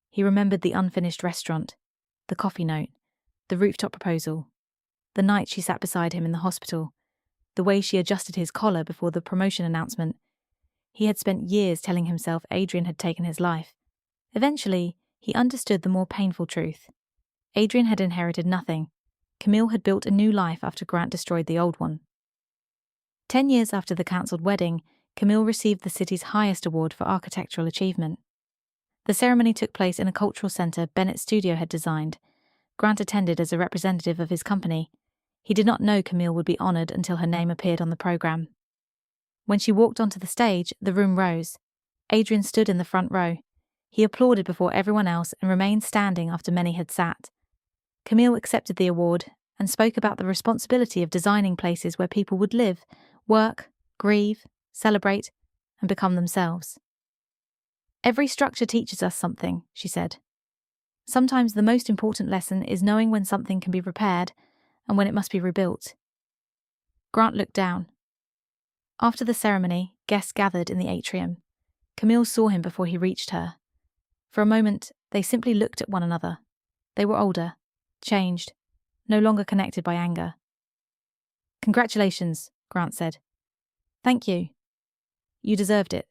He remembered the unfinished restaurant, the coffee note, the rooftop proposal, the night she sat beside him in the hospital, the way she adjusted his collar before the promotion announcement. He had spent years telling himself Adrian had taken his life. Eventually, he understood the more painful truth. Adrian had inherited nothing. Camille had built a new life after Grant destroyed the old one. 10 years after the cancelled wedding, Camille received the city's highest award for architectural achievement. The ceremony took place in a cultural centre Bennett's studio had designed. Grant attended as a representative of his company. He did not know Camille would be honoured until her name appeared on the programme. When she walked onto the stage, the room rose. Adrian stood in the front row. He applauded before everyone else and remained standing after many had sat. Camille accepted the award and spoke about the responsibility of designing places where people would live, work, grieve, celebrate, and become themselves. Every structure teaches us something, she said. Sometimes the most important lesson is knowing when something can be repaired and when it must be rebuilt. Grant looked down. After the ceremony, guests gathered in the atrium. Camille saw him before he reached her. For a moment, they simply looked at one another. They were older, changed, no longer connected by anger. Congratulations, Grant said. Thank you. You deserved it.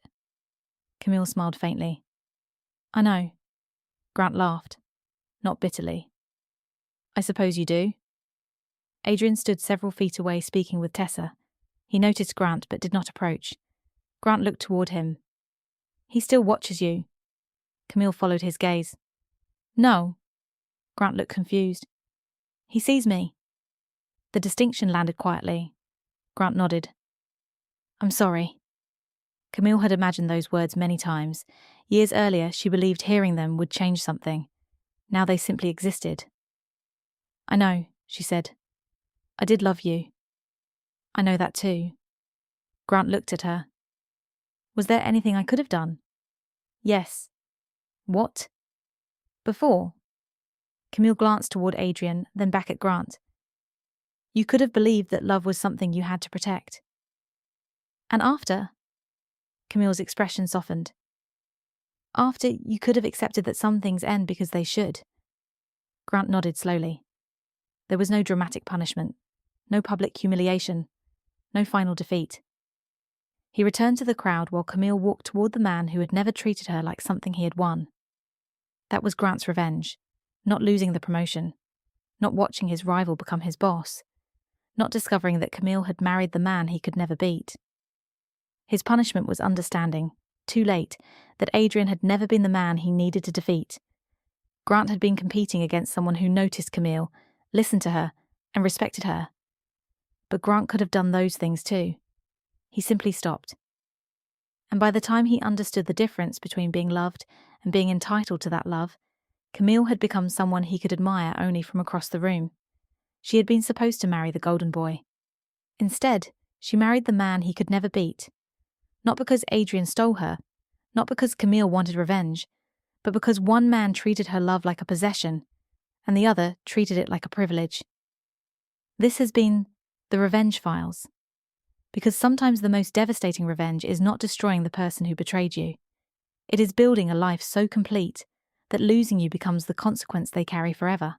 Camille smiled faintly. I know. Grant laughed, not bitterly. I suppose you do. Adrian stood several feet away speaking with Tessa. He noticed Grant but did not approach. Grant looked toward him. He still watches you. Camille followed his gaze. No. Grant looked confused. He sees me. The distinction landed quietly. Grant nodded. I'm sorry. Camille had imagined those words many times. Years earlier, she believed hearing them would change something. Now they simply existed. I know, she said. I did love you. I know that too. Grant looked at her. Was there anything I could have done? Yes. What? Before? Camille glanced toward Adrian, then back at Grant. You could have believed that love was something you had to protect. And after? Camille's expression softened. After, you could have accepted that some things end because they should. Grant nodded slowly. There was no dramatic punishment, no public humiliation, no final defeat. He returned to the crowd while Camille walked toward the man who had never treated her like something he had won. That was Grant's revenge, not losing the promotion, not watching his rival become his boss, not discovering that Camille had married the man he could never beat. His punishment was understanding, too late, that Adrian had never been the man he needed to defeat. Grant had been competing against someone who noticed Camille, listened to her, and respected her. But Grant could have done those things too. He simply stopped. And by the time he understood the difference between being loved and being entitled to that love, Camille had become someone he could admire only from across the room. She had been supposed to marry the golden boy. Instead, she married the man he could never beat. Not because Adrian stole her, not because Camille wanted revenge, but because one man treated her love like a possession, and the other treated it like a privilege. This has been the Revenge Files. Because sometimes the most devastating revenge is not destroying the person who betrayed you. It is building a life so complete that losing you becomes the consequence they carry forever.